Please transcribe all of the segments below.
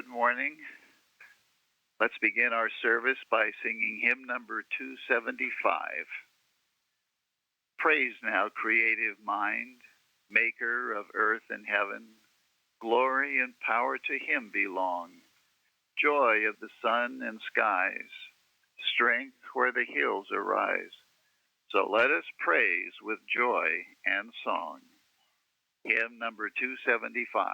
Good morning. Let's begin our service by singing hymn number 275. Praise now, creative mind, maker of earth and heaven. Glory and power to him belong. Joy of the sun and skies, strength where the hills arise. So let us praise with joy and song. Hymn number 275.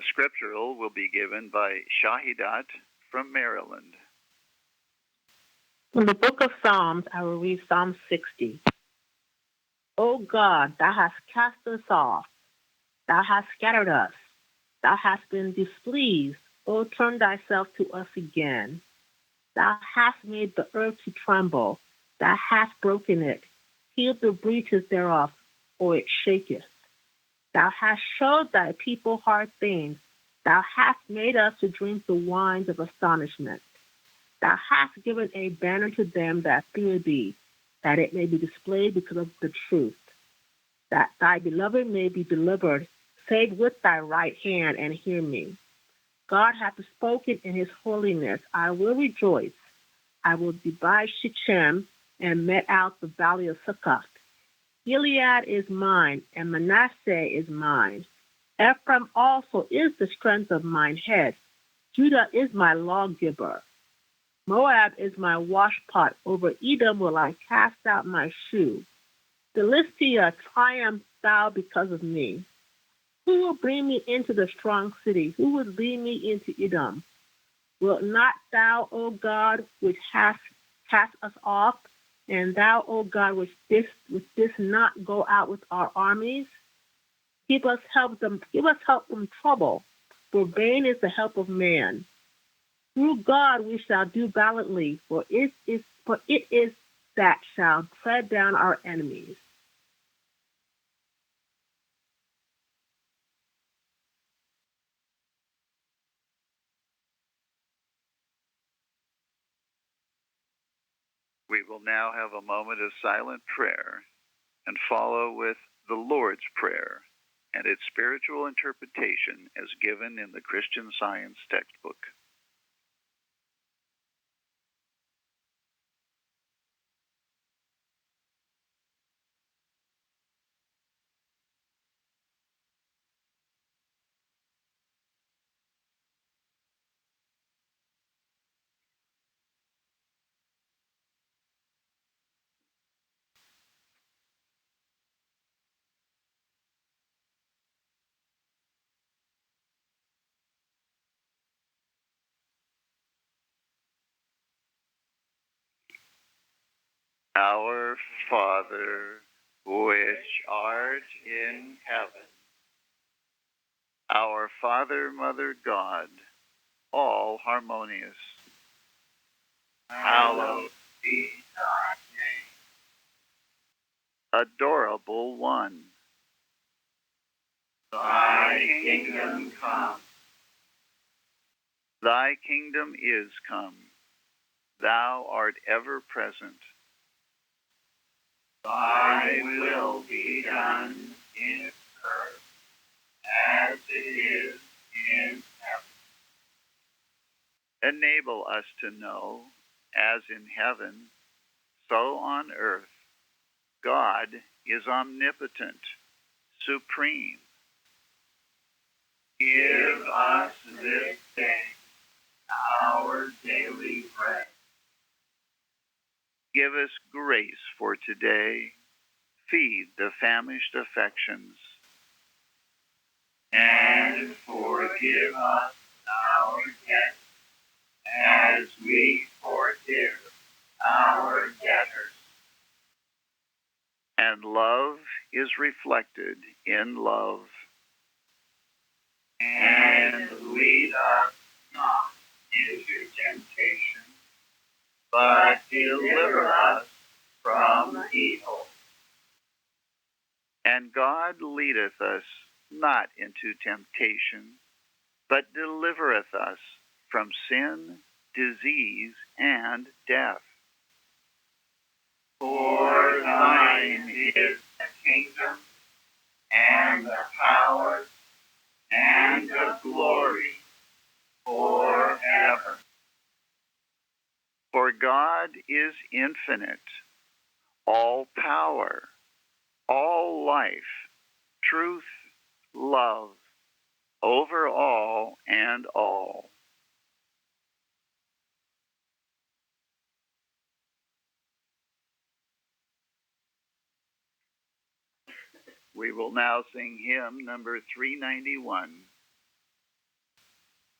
The scriptural will be given by Shahidat from Maryland. From the book of Psalms, I will read Psalm 60. O God, thou hast cast us off. Thou hast scattered us. Thou hast been displeased. O turn thyself to us again. Thou hast made the earth to tremble. Thou hast broken it. Heal the breaches thereof, or it shaketh. Thou hast showed thy people hard things. Thou hast made us to drink the wines of astonishment. Thou hast given a banner to them that fear thee, that it may be displayed because of the truth, that thy beloved may be delivered. Save with thy right hand and hear me. God hath spoken in his holiness. I will rejoice. I will divide Shechem and met out the valley of Succoth. Gilead is mine, and Manasseh is mine. Ephraim also is the strength of mine head. Judah is my lawgiver. Moab is my washpot. Over Edom will I cast out my shoe. Philistia, triumph thou because of me. Who will bring me into the strong city? Who will lead me into Edom? Wilt not thou, O God, which hast cast us off, and thou, O God, which this not go out with our armies? Give us help from trouble, for vain is the help of man. Through God we shall do valiantly, for it is that shall tread down our enemies. will now have a moment of silent prayer and follow with the Lord's Prayer and its spiritual interpretation as given in the Christian Science textbook. Our Father, which art in heaven, our Father, Mother, God, all harmonious, hallowed be thy name. Adorable One, thy kingdom come. Thy kingdom is come. Thou art ever present. Thy will be done in earth as it is in heaven. Enable us to know, as in heaven, so on earth, God is omnipotent, supreme. Give us this day our daily bread. Give us grace for today. Feed the famished affections. And forgive us our debts as we forgive our debtors. And love is reflected in love. And lead us not into temptation, but deliver us from evil. And God leadeth us not into temptation, but delivereth us from sin, disease, and death. For thine is the kingdom, and the power, and the glory, forever. For God is infinite, all power, all life, truth, love, over all and all. We will now sing hymn number 391.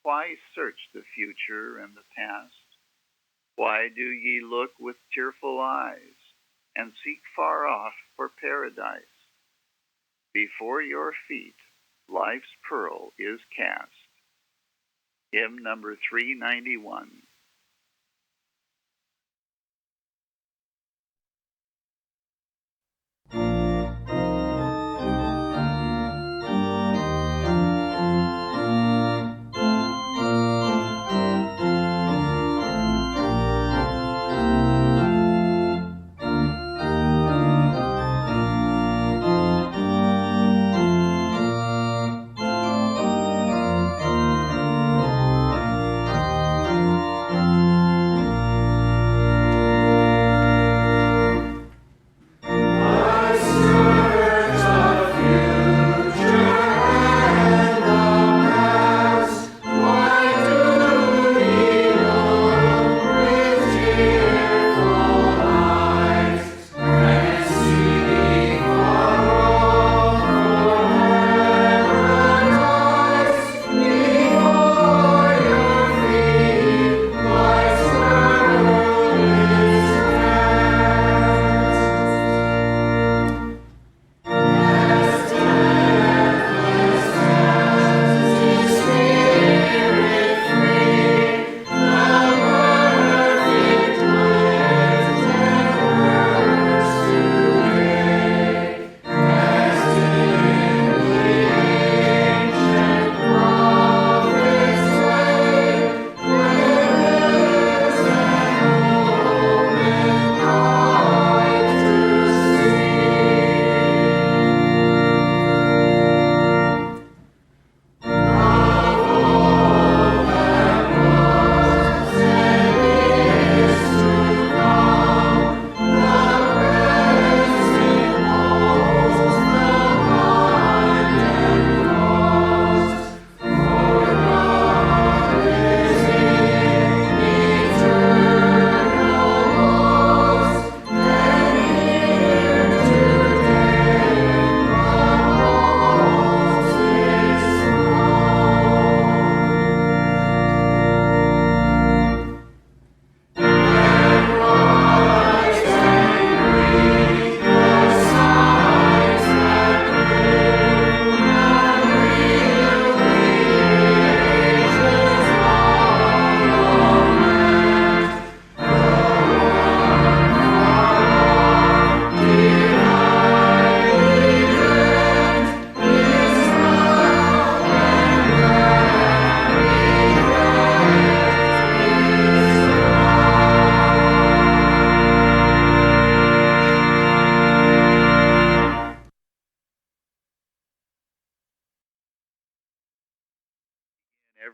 Why search the future and the past? Why do ye look with tearful eyes and seek far off for paradise? Before your feet life's pearl is cast. Hymn number 391.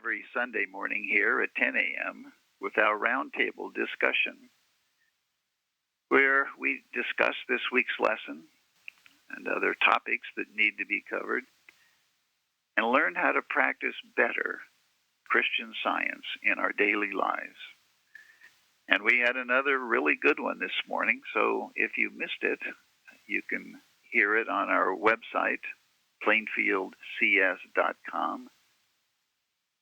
every Sunday morning here at 10 a.m. with our roundtable discussion, where we discuss this week's lesson and other topics that need to be covered, and learn how to practice better Christian Science in our daily lives. And we had another really good one this morning, so if you missed it, you can hear it on our website, plainfieldcs.com.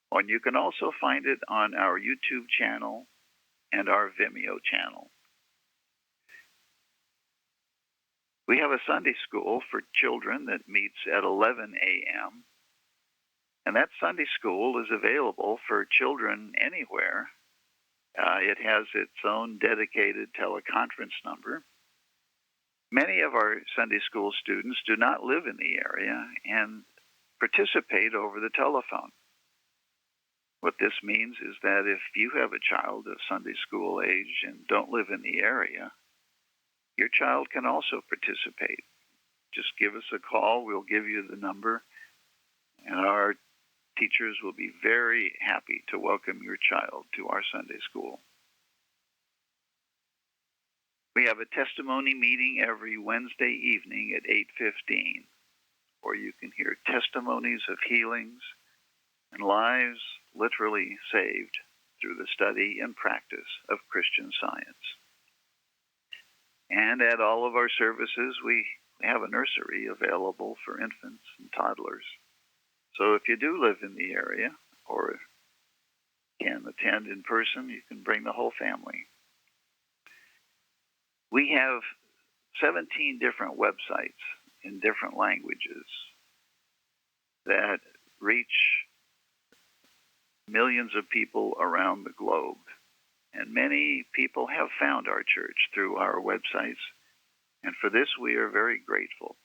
And you can also find it on our YouTube channel and our Vimeo channel. We have a Sunday school for children that meets at 11 a.m., and that Sunday school is available for children anywhere. It has its own dedicated teleconference number. Many of our Sunday school students do not live in the area and participate over the telephone. What this means is that if you have a child of Sunday school age and don't live in the area, your child can also participate. Just give us a call. We'll give you the number, and our teachers will be very happy to welcome your child to our Sunday school. We have a testimony meeting every Wednesday evening at 8:15, where you can hear testimonies of healings and lives literally saved through the study and practice of Christian Science. And at all of our services, we have a nursery available for infants and toddlers. So if you do live in the area or can attend in person, you can bring the whole family. We have 17 different websites in different languages that reach millions of people around the globe. And many people have found our church through our websites, and for this we are very grateful.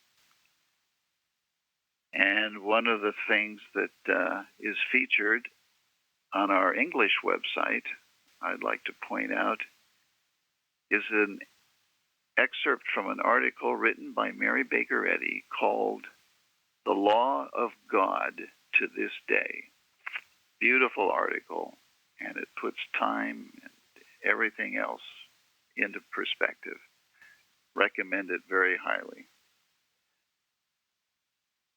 And one of the things that is featured on our English website, I'd like to point out, is an excerpt from an article written by Mary Baker Eddy called The Law of God to This Day. Beautiful article, and it puts time and everything else into perspective. Recommend it very highly.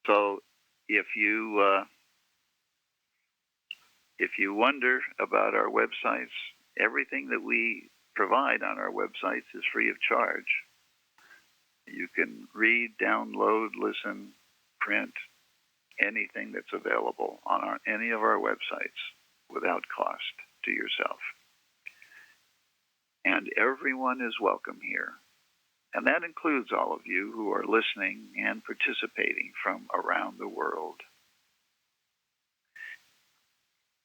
So if you wonder about our websites, everything that we provide on our websites is free of charge. You can read, download, listen, print, anything that's available on any of our websites without cost to yourself. And everyone is welcome here. And that includes all of you who are listening and participating from around the world.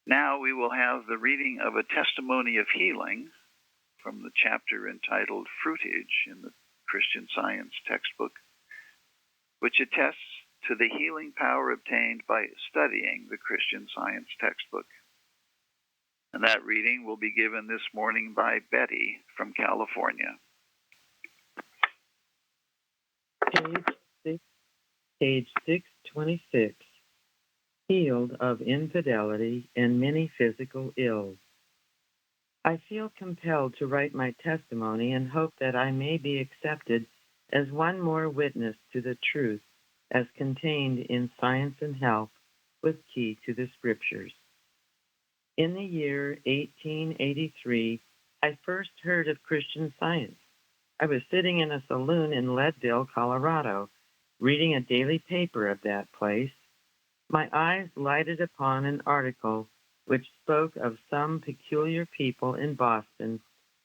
Now we will have the reading of a testimony of healing from the chapter entitled Fruitage in the Christian Science textbook, which attests to the healing power obtained by studying the Christian Science textbook. And that reading will be given this morning by Betty from California. Page 626, healed of infidelity and many physical ills. I feel compelled to write my testimony and hope that I may be accepted as one more witness to the truth as contained in Science and Health with key to the Scriptures. In the year 1883, I first heard of Christian Science. I was sitting in a saloon in Leadville, Colorado, reading a daily paper of that place. My eyes lighted upon an article which spoke of some peculiar people in Boston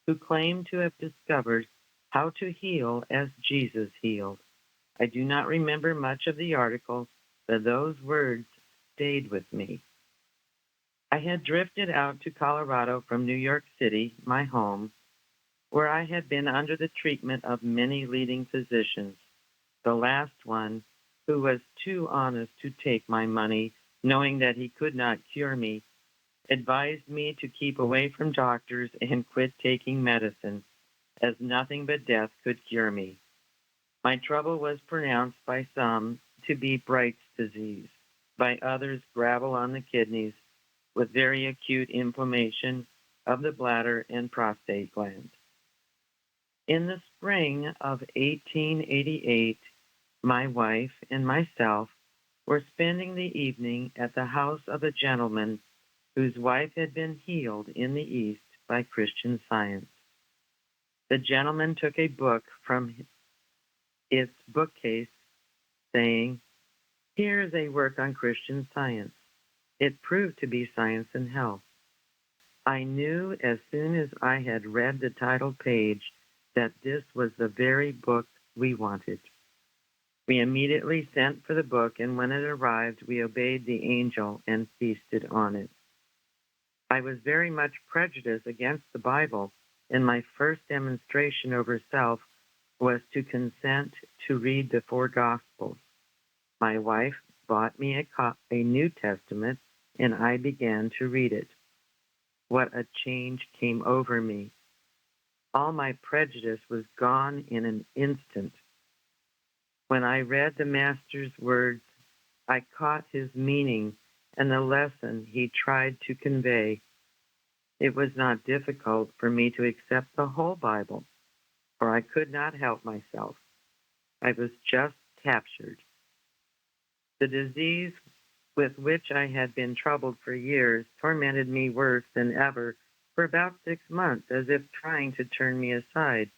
who claimed to have discovered how to heal as Jesus healed. I do not remember much of the article, but those words stayed with me. I had drifted out to Colorado from New York City, my home, where I had been under the treatment of many leading physicians. The last one, who was too honest to take my money, knowing that he could not cure me, advised me to keep away from doctors and quit taking medicine, as nothing but death could cure me. My trouble was pronounced by some to be Bright's disease, by others gravel on the kidneys, with very acute inflammation of the bladder and prostate gland. In the spring of 1888, my wife and myself were spending the evening at the house of a gentleman whose wife had been healed in the East by Christian Science. The gentleman took a book from its bookcase, saying, "Here is a work on Christian Science." It proved to be Science and Health. I knew as soon as I had read the title page that this was the very book we wanted. We immediately sent for the book, and when it arrived, we obeyed the angel and feasted on it. I was very much prejudiced against the Bible, and my first demonstration over self was to consent to read the 4 Gospels. My wife bought me a New Testament, and I began to read it. What a change came over me. All my prejudice was gone in an instant. When I read the Master's words, I caught his meaning and the lesson he tried to convey. It was not difficult for me to accept the whole Bible, for I could not help myself. I was just captured. The disease with which I had been troubled for years tormented me worse than ever for about 6 months, as if trying to turn me aside,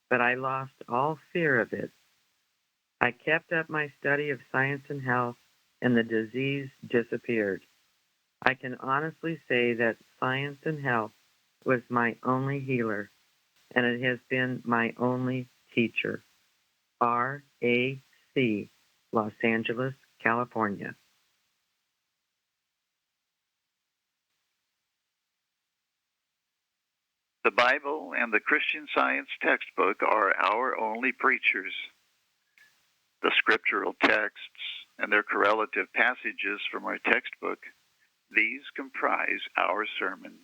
but I lost all fear of it. I kept up my study of Science and Health, and the disease disappeared. I can honestly say that Science and Health was my only healer, and it has been my only teacher. RAC, Los Angeles, California. The Bible and the Christian Science textbook are our only preachers. The scriptural texts and their correlative passages from our textbook, these comprise our sermon.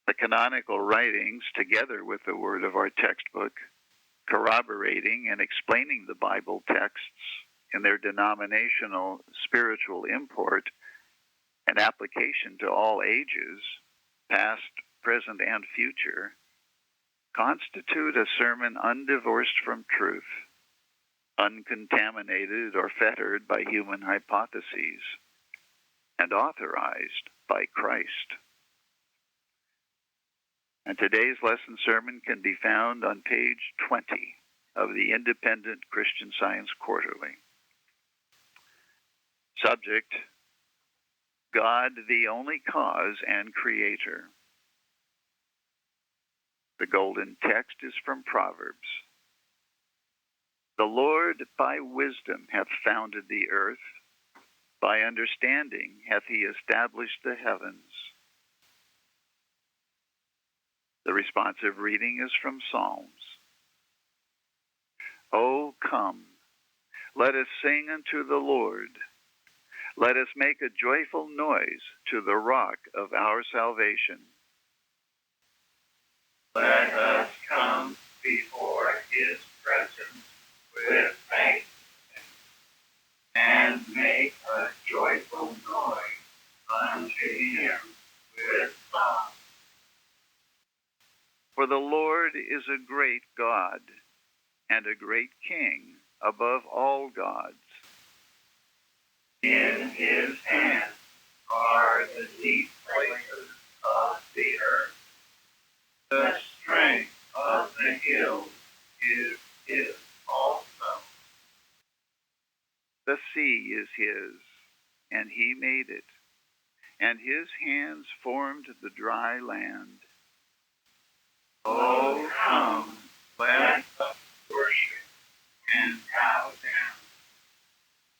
The canonical writings, together with the word of our textbook, corroborating and explaining the Bible texts in their denominational spiritual import and application to all ages, past, present, and future, constitute a sermon undivorced from truth, uncontaminated or fettered by human hypotheses, and authorized by Christ. And today's lesson sermon can be found on page 20 of the Independent Christian Science Quarterly. Subject: God, the only cause and creator. The golden text is from Proverbs. The Lord by wisdom hath founded the earth, by understanding hath he established the heavens. The responsive reading is from Psalms. O come, let us sing unto the Lord. Let us make a joyful noise to the rock of our salvation. Let us come before his presence with thanksgiving and make a joyful noise unto him with song. For the Lord is a great God and a great King above all gods. In his hand are the deep places of the earth. The strength of the hills is his also. The sea is his, and he made it, and his hands formed the dry land. Oh, come, let us worship and bow down.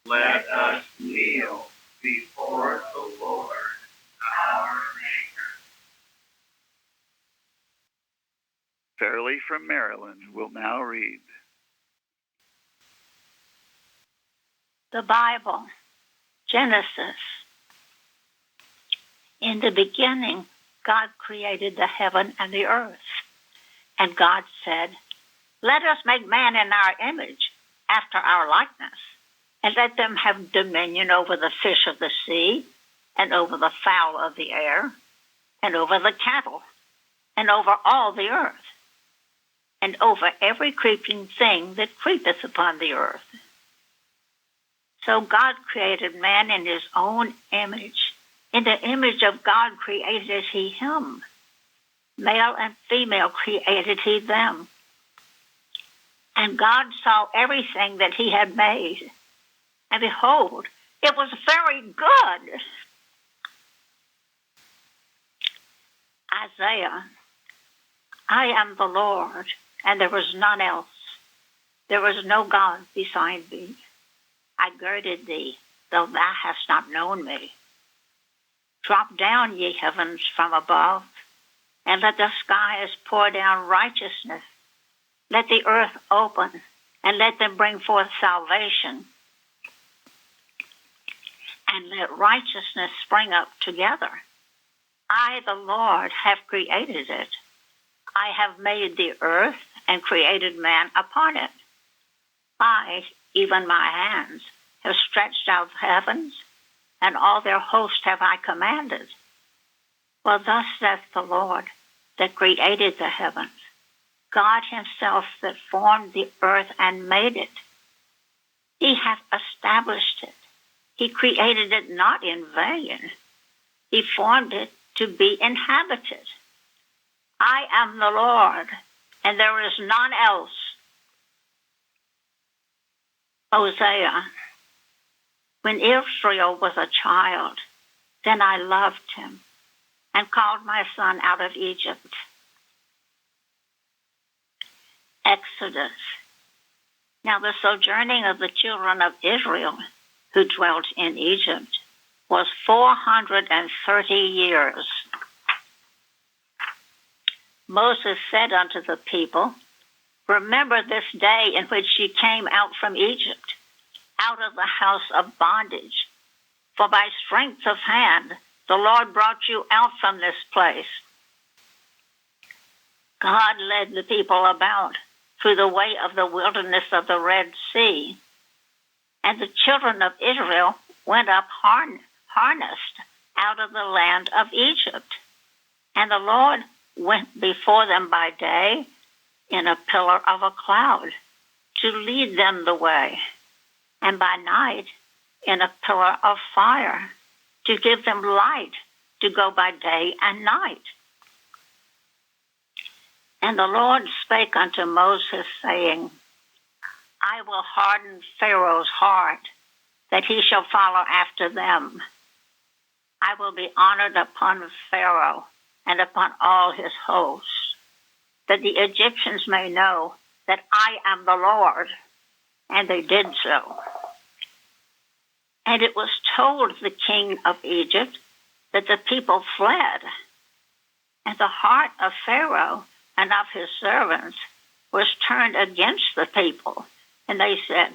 Let us kneel before the Lord, our Maker. Fairly from Maryland will now read. The Bible, Genesis. In the beginning, God created the heaven and the earth. And God said, "Let us make man in our image, after our likeness, and let them have dominion over the fish of the sea, and over the fowl of the air, and over the cattle, and over all the earth, and over every creeping thing that creepeth upon the earth. So God created man in his own image. In the image of God created he him. Male and female created he them. And God saw everything that he had made. And behold, it was very good. Isaiah, I am the Lord, and there is none else. There is no God beside thee. I girded thee, though thou hast not known me. Drop down, ye heavens, from above, and let the skies pour down righteousness. Let the earth open, and let them bring forth salvation. And let righteousness spring up together. I, the Lord, have created it. I have made the earth and created man upon it. I, even my hands, have stretched out the heavens, and all their host have I commanded. Well, thus saith the Lord, that created the heavens, God himself that formed the earth and made it. He hath established it. He created it not in vain. He formed it to be inhabited. I am the Lord, and there is none else. Hosea, when Israel was a child, then I loved him and called my son out of Egypt. Exodus. Now the sojourning of the children of Israel who dwelt in Egypt was 430 years. Moses said unto the people, remember this day in which ye came out from Egypt, out of the house of bondage. For by strength of hand the Lord brought you out from this place. God led the people about through the way of the wilderness of the Red Sea. And the children of Israel went up harnessed out of the land of Egypt. And the Lord went before them by day in a pillar of a cloud to lead them the way, and by night in a pillar of fire to give them light to go by day and night. And the Lord spake unto Moses, saying, I will harden Pharaoh's heart, that he shall follow after them. I will be honored upon Pharaoh and upon all his hosts, that the Egyptians may know that I am the Lord. And they did so. And it was told the king of Egypt that the people fled, and the heart of Pharaoh and of his servants was turned against the people. And they said,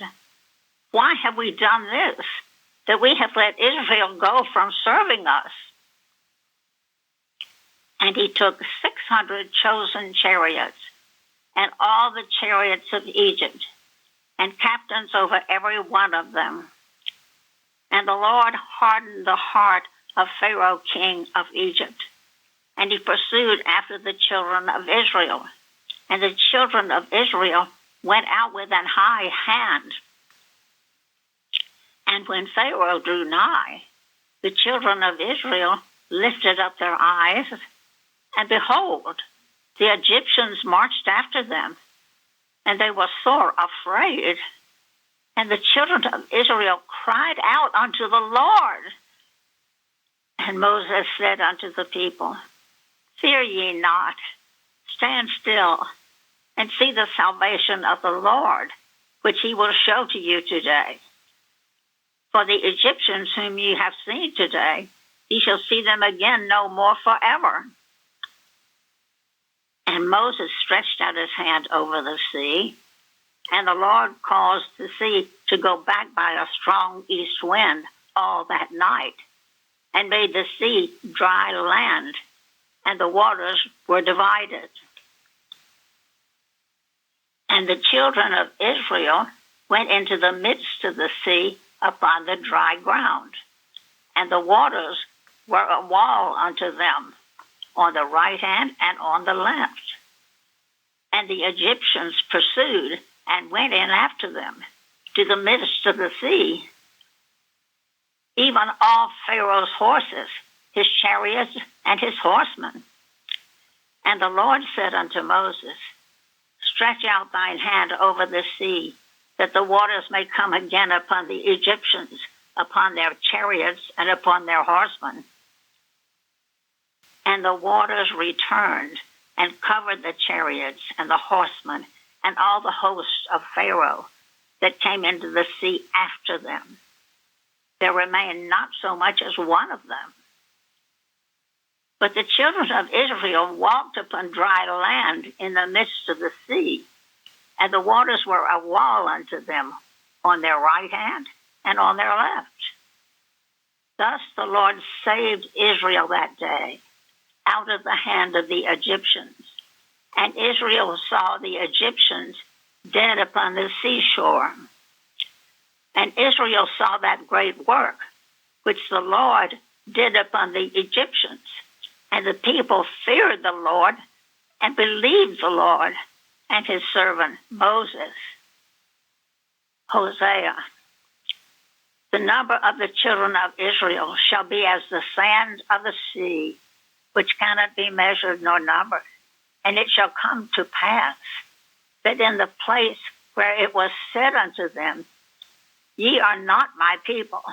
why have we done this, that we have let Israel go from serving us? And he took 600 chosen chariots, and all the chariots of Egypt, and captains over every one of them. And the Lord hardened the heart of Pharaoh, king of Egypt, and he pursued after the children of Israel. And the children of Israel went out with an high hand. And when Pharaoh drew nigh, the children of Israel lifted up their eyes, and behold, the Egyptians marched after them, and they were sore afraid. And the children of Israel cried out unto the Lord. And Moses said unto the people, fear ye not, stand still, and see the salvation of the Lord, which he will show to you today. For the Egyptians whom ye have seen today, ye shall see them again no more forever. And Moses stretched out his hand over the sea, and the Lord caused the sea to go back by a strong east wind all that night, and made the sea dry land, and the waters were divided. And the children of Israel went into the midst of the sea upon the dry ground, and the waters were a wall unto them on the right hand and on the left. And the Egyptians pursued and went in after them to the midst of the sea, even all Pharaoh's horses, his chariots, and his horsemen. And the Lord said unto Moses, Stretch out thine hand over the sea, that the waters may come again upon the Egyptians, upon their chariots, and upon their horsemen. And the waters returned and covered the chariots and the horsemen and all the hosts of Pharaoh that came into the sea after them. There remained not so much as one of them. But the children of Israel walked upon dry land in the midst of the sea, and the waters were a wall unto them on their right hand and on their left. Thus the Lord saved Israel that day out of the hand of the Egyptians. And Israel saw the Egyptians dead upon the seashore. And Israel saw that great work which the Lord did upon the Egyptians. And the people feared the Lord and believed the Lord and his servant Moses. Hosea. The number of the children of Israel shall be as the sand of the sea, which cannot be measured nor numbered. And it shall come to pass that in the place where it was said unto them, Ye are not my people,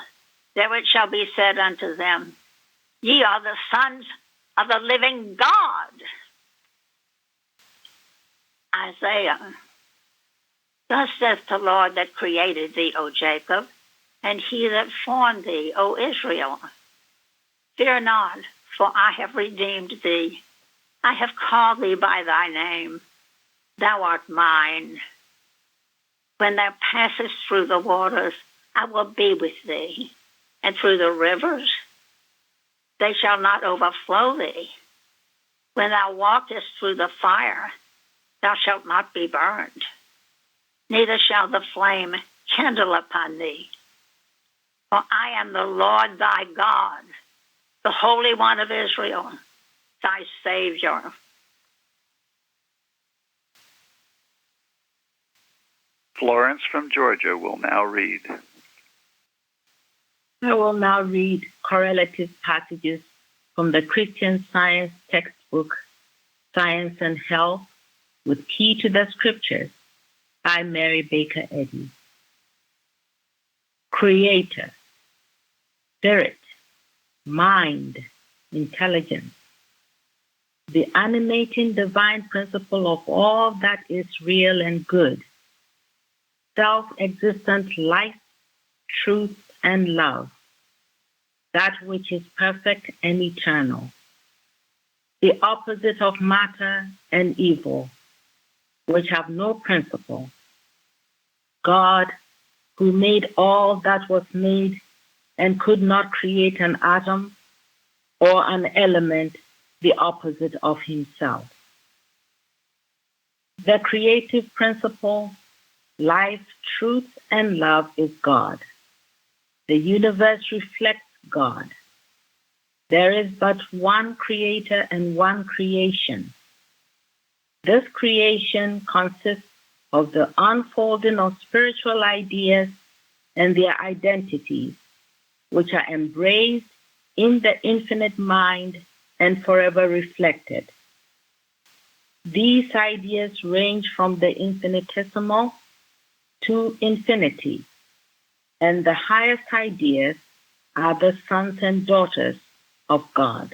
there it shall be said unto them, Ye are the sons of the living God. Isaiah. Thus saith the Lord that created thee, O Jacob, and he that formed thee, O Israel. Fear not, for I have redeemed thee. I have called thee by thy name. Thou art mine. When thou passest through the waters, I will be with thee, and through the rivers, they shall not overflow thee. When thou walkest through the fire, thou shalt not be burned, neither shall the flame kindle upon thee. For I am the Lord thy God, the Holy One of Israel, thy Savior. Florence from Georgia will now read. I will now read correlative passages from the Christian Science textbook, Science and Health, with Key to the Scriptures, by Mary Baker Eddy. Creator, Spirit, Mind, Intelligence, the animating divine principle of all that is real and good, self-existent life, truth, and love, that which is perfect and eternal, the opposite of matter and evil, which have no principle, God, who made all that was made and could not create an atom or an element the opposite of himself. The creative principle, life, truth, and love is God. The universe reflects God. There is but one creator and one creation. This creation consists of the unfolding of spiritual ideas and their identities, which are embraced in the infinite mind and forever reflected. These ideas range from the infinitesimal to infinity, and the highest ideas are the sons and daughters of God.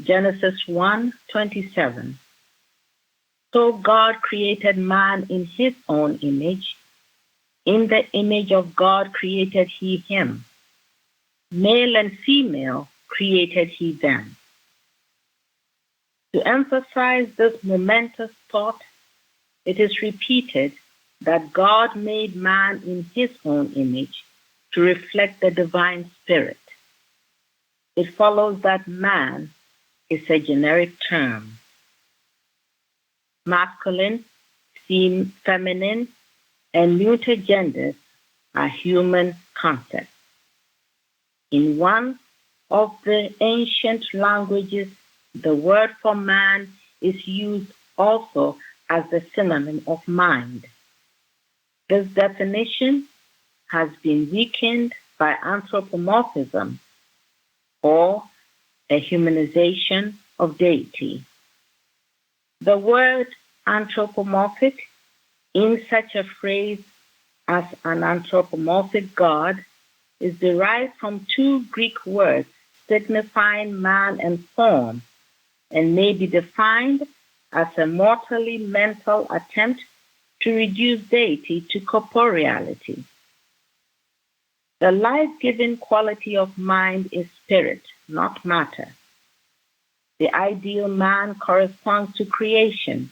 Genesis 1:27. So God created man in his own image. In the image of God created he him. Male and female created he them. To emphasize this momentous thought, it is repeated that God made man in his own image to reflect the divine spirit. It follows that man is a generic term. Masculine, feminine, and neuter genders are human concepts. In one Of the ancient languages, the word for man is used also as the synonym of mind. This definition has been weakened by anthropomorphism, or a humanization of deity. The word anthropomorphic in such a phrase as an anthropomorphic God is derived from two Greek words signifying man and form, and may be defined as a mortally mental attempt to reduce deity to corporeality. The life-giving quality of mind is spirit, not matter. The ideal man corresponds to creation,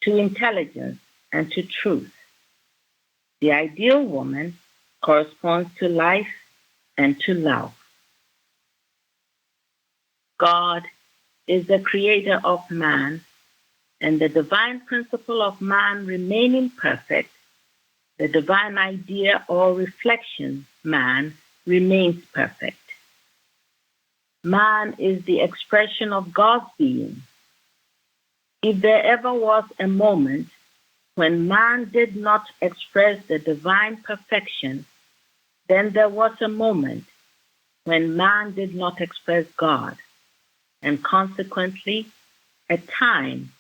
to intelligence, and to truth. The ideal woman corresponds to life and to love. God is the creator of man, and the divine principle of man remaining perfect, the divine idea or reflection, man, remains perfect. Man is the expression of God's being. If there ever was a moment when man did not express the divine perfection, then there was a moment when man did not express God, and consequently, a time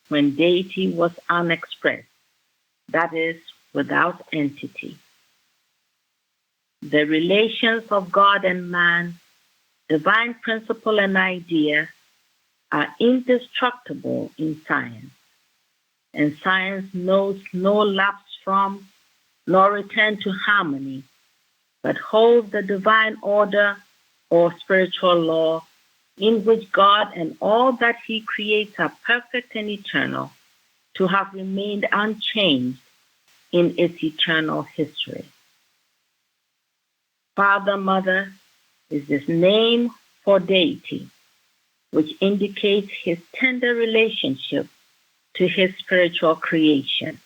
when deity was unexpressed, that is, without entity. The relations of God and man, divine principle and idea, are indestructible in science, and science knows no lapse from nor return to harmony, but holds the divine order or spiritual law in which God and all that he creates are perfect and eternal, to have remained unchanged in its eternal history. Father, Mother is this name for deity, which indicates his tender relationship to his spiritual creation.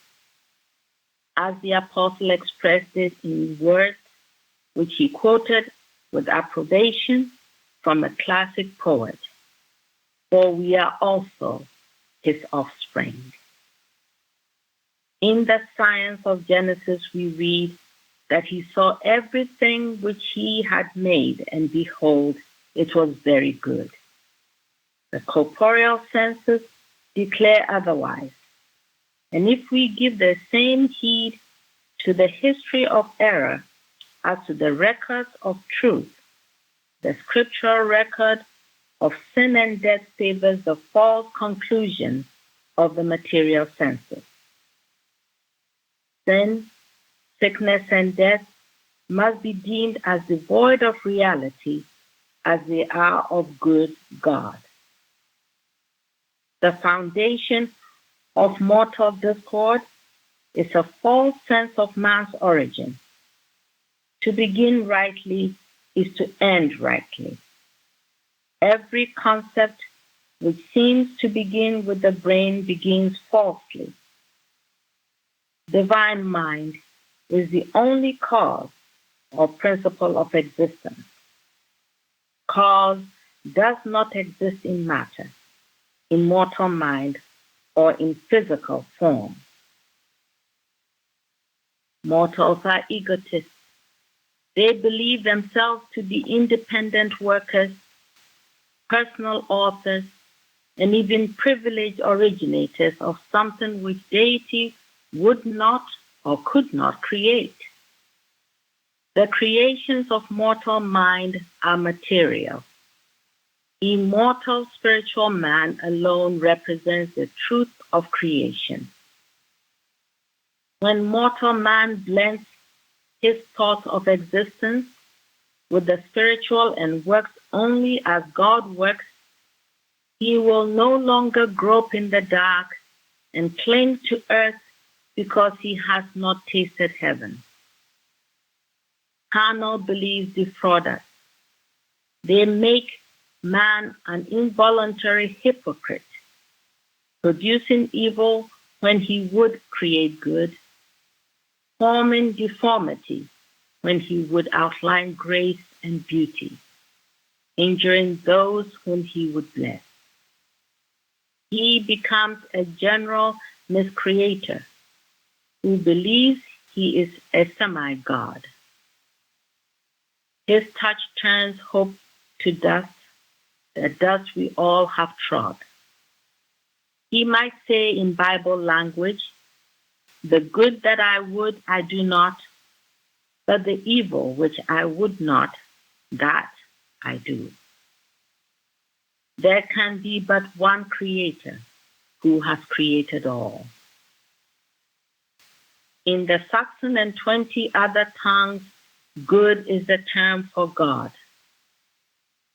As the apostle expressed it in words which he quoted with approbation from a classic poet, for we are also his offspring. In the science of Genesis, we read that he saw everything which he had made, and behold, it was very good. The corporeal senses declare otherwise. And if we give the same heed to the history of error as to the records of truth, the scriptural record of sin and death favors the false conclusion of the material senses. Sin, sickness, and death must be deemed as devoid of reality as they are of good God. The foundation of mortal discord is a false sense of man's origin. To begin rightly is to end rightly. Every concept which seems to begin with the brain begins falsely. Divine mind is the only cause or principle of existence. Cause does not exist in matter, in mortal mind, or in physical form. Mortals are egotists. They believe themselves to be independent workers, personal authors, and even privileged originators of something which deity would not or could not create. The creations of mortal mind are material. Immortal spiritual man alone represents the truth of creation. When mortal man blends his thoughts of existence with the spiritual and works only as God works, he will no longer grope in the dark and cling to earth because he has not tasted heaven. Carnal beliefs defraud us. They make man an involuntary hypocrite, producing evil when he would create good, forming deformity when he would outline grace and beauty. injuring those whom he would bless. He becomes a general miscreator who believes he is a semi-god. His touch turns hope to dust, the dust we all have trod. He might say in Bible language, "The good that I would, I do not, but the evil which I would not, that I do." There can be but one Creator who has created all. In the Saxon and 20 other tongues, good is the term for God.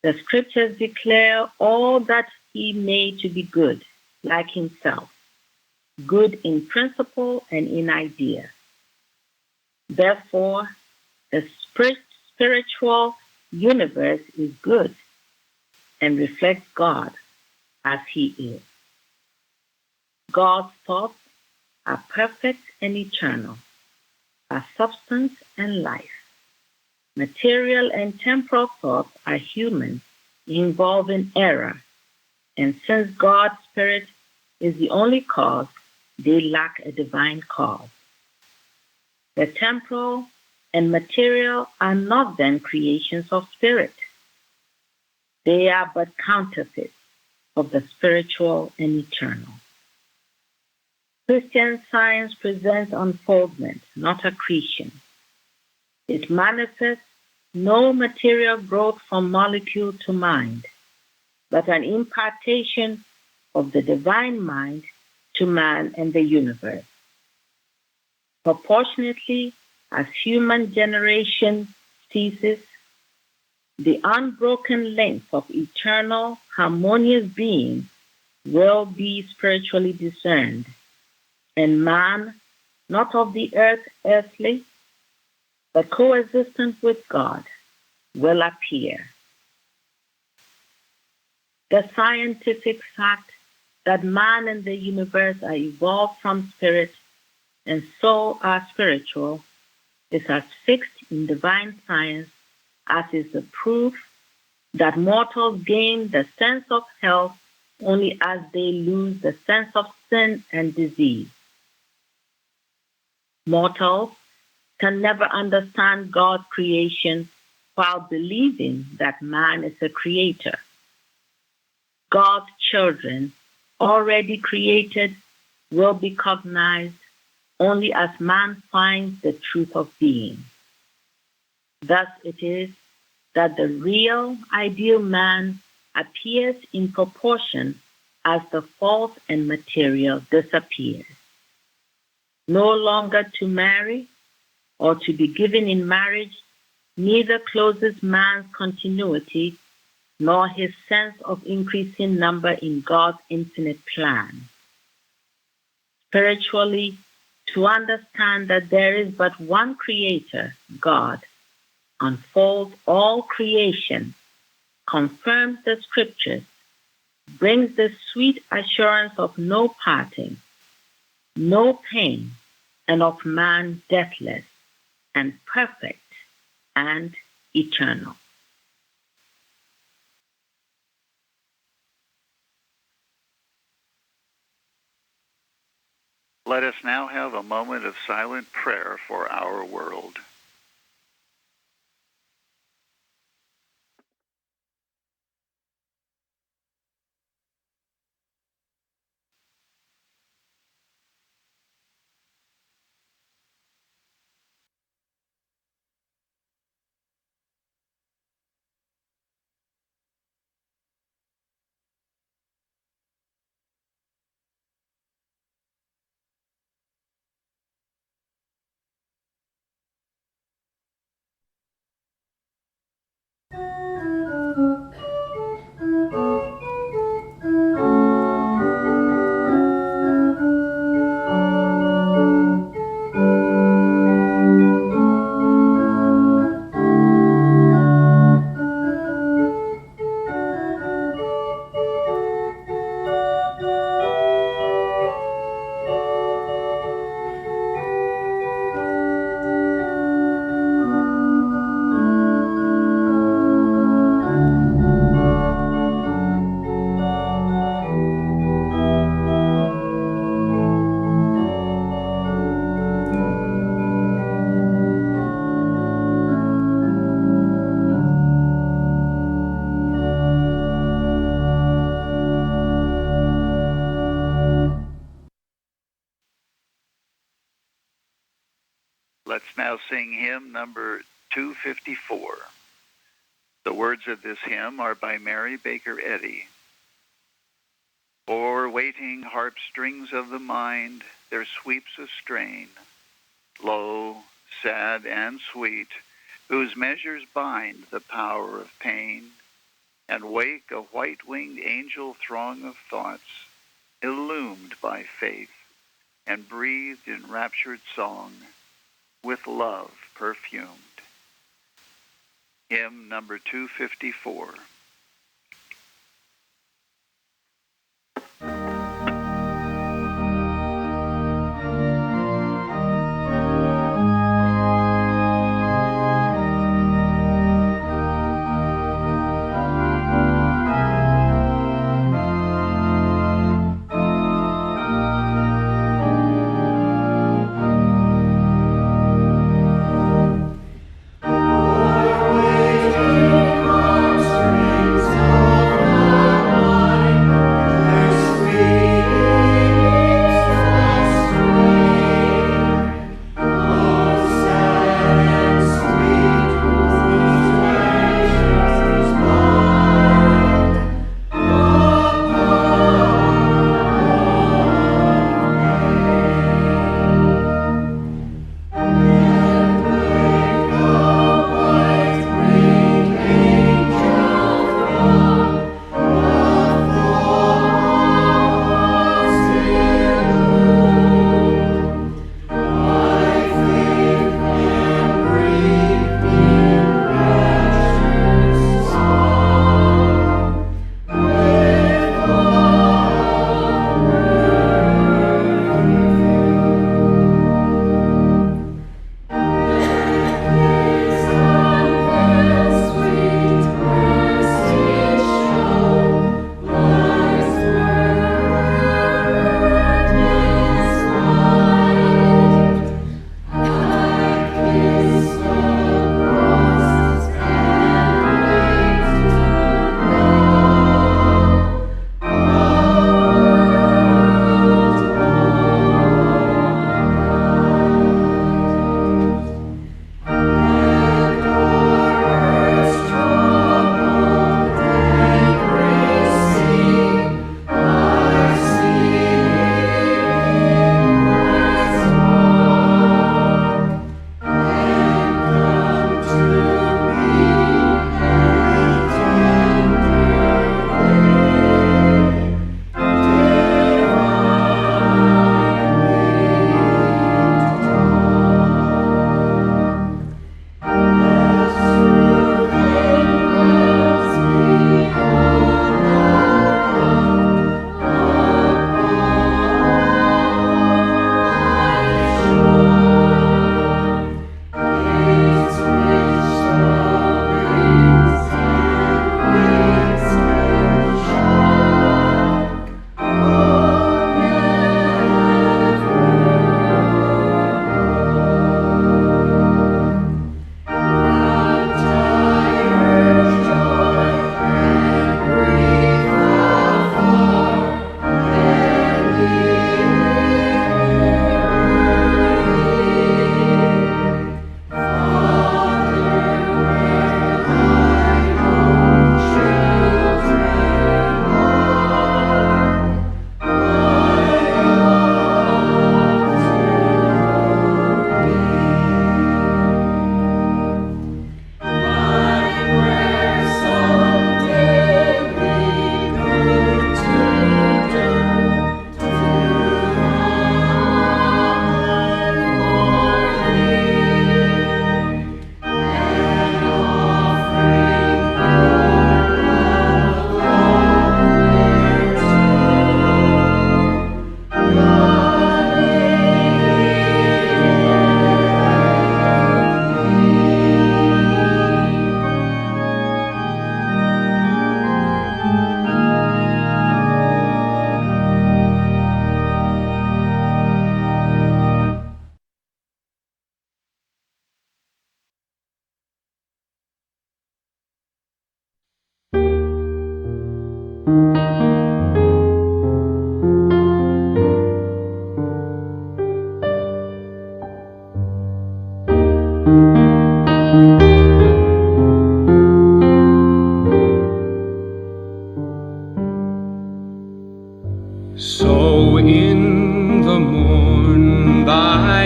The scriptures declare all that he made to be good, like himself, good in principle and in idea. Therefore, the spiritual universe is good and reflects God as he is. God's thoughts are perfect and eternal, are substance and life. Material and temporal thoughts are human, involving error, and since God's Spirit is the only cause, they lack a divine cause. The temporal and material are not then creations of spirit. They are but counterfeits of the spiritual and eternal. Christian science presents unfoldment, not accretion. It manifests no material growth from molecule to mind, but an impartation of the divine mind to man and the universe. Proportionately, as human generation ceases, the unbroken length of eternal, harmonious being will be spiritually discerned, and man, not of the earth earthly, but coexistent with God, will appear. The scientific fact that man and the universe are evolved from spirit and so are spiritual is as fixed in divine science as is the proof that mortals gain the sense of health only as they lose the sense of sin and disease. Mortals can never understand God's creation while believing that man is a creator. God's children, already created, will be cognized only as man finds the truth of being. Thus it is that the real, ideal man appears in proportion as the false and material disappears. No longer to marry or to be given in marriage neither closes man's continuity nor his sense of increasing number in God's infinite plan. Spiritually, to understand that there is but one Creator, God, unfolds all creation, confirms the Scriptures, brings the sweet assurance of no parting, no pain, and of man deathless and perfect and eternal. Let us now have a moment of silent prayer for our world. Let's now sing hymn number 254. The words of this hymn are by Mary Baker Eddy. O'er waiting harp strings of the mind, there sweeps a strain, low, sad, and sweet, whose measures bind the power of pain, and wake a white-winged angel throng of thoughts, illumed by faith, and breathed in raptured song, with love perfumed. Hymn number 254. Waiting on street.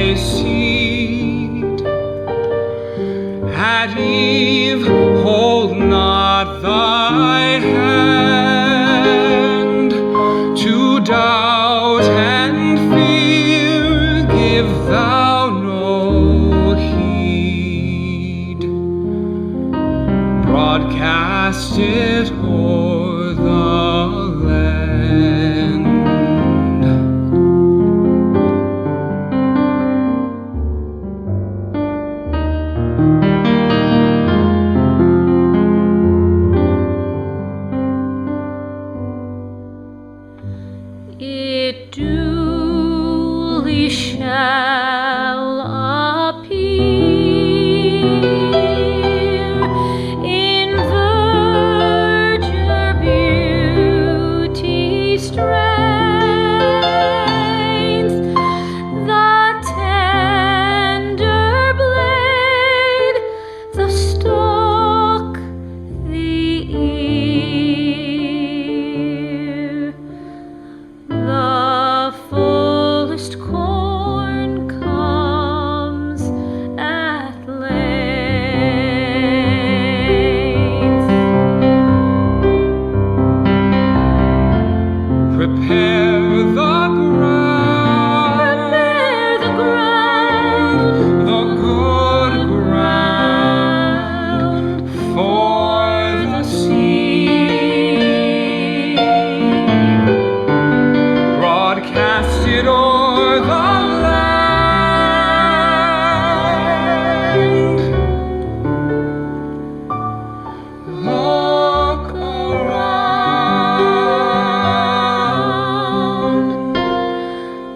thy seed. At eve, hold not thy hand. To doubt and fear give thou no heed. Broadcast it o'er the land. It duly shall appear in verdure, beauty, strength, the tender blade, the stalk, the ear. The fullest corn comes at length. Prepare the ground, the good ground, for the seed. Broadcast it o'er the land. Look around.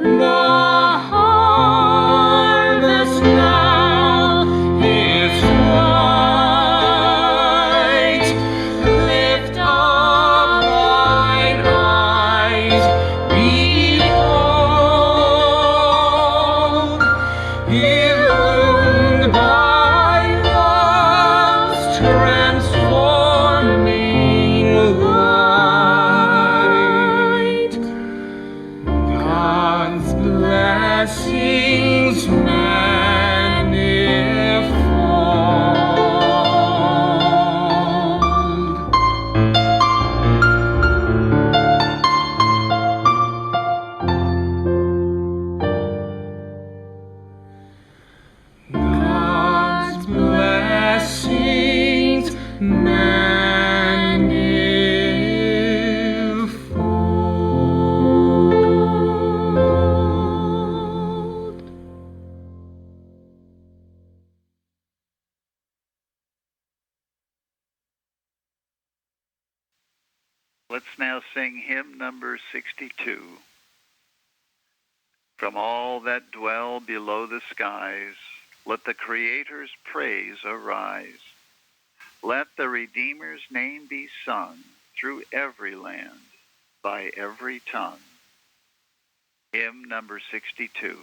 The harvest now is white. Lift up thine eyes, behold, illumined by love's transforming light. God's blessings manifold. God's blessings manifold. Let's now sing hymn number 62. From all that dwell below the skies, let the Creator's praise arise. Let the Redeemer's name be sung through every land, by every tongue. Hymn number 62.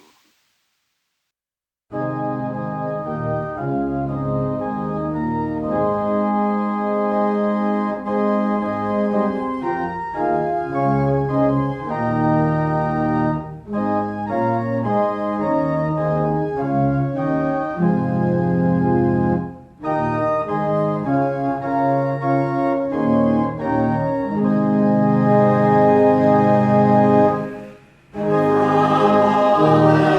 From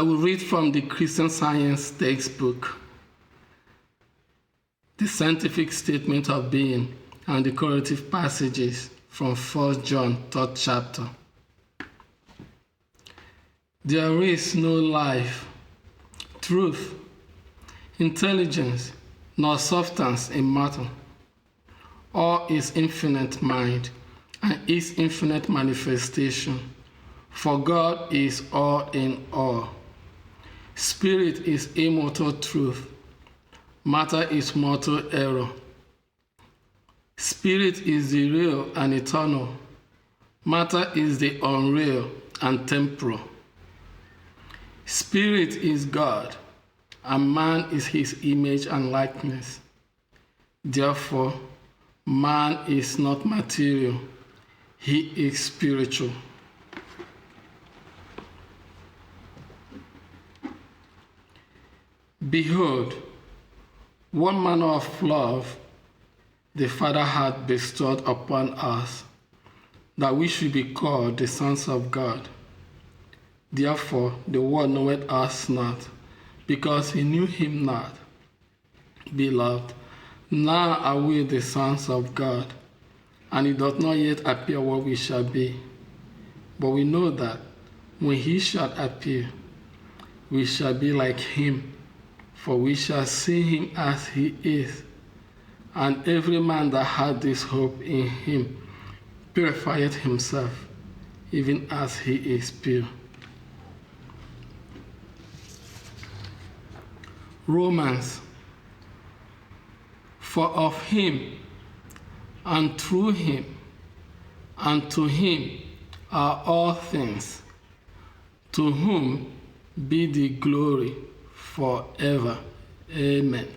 I will read from the Christian Science textbook, the scientific statement of being, and the correlative passages from 1 John 3rd chapter. There is no life, truth, intelligence, nor substance in matter, or its infinite mind and its infinite manifestation. For God is all in all. Spirit is immortal truth. Matter is mortal error. Spirit is the real and eternal. Matter is the unreal and temporal. Spirit is God, and man is his image and likeness. Therefore, man is not material. He is spiritual. Behold, what manner of love the Father hath bestowed upon us, that we should be called the sons of God. Therefore the world knoweth us not, because he knew him not. Beloved, now are we the sons of God, and it doth not yet appear what we shall be. But we know that when he shall appear, we shall be like him, for we shall see him as he is. And every man that hath this hope in him purifieth himself, even as he is pure. Romans. For of him, and through him, and to him are all things, to whom be the glory forever. Amen.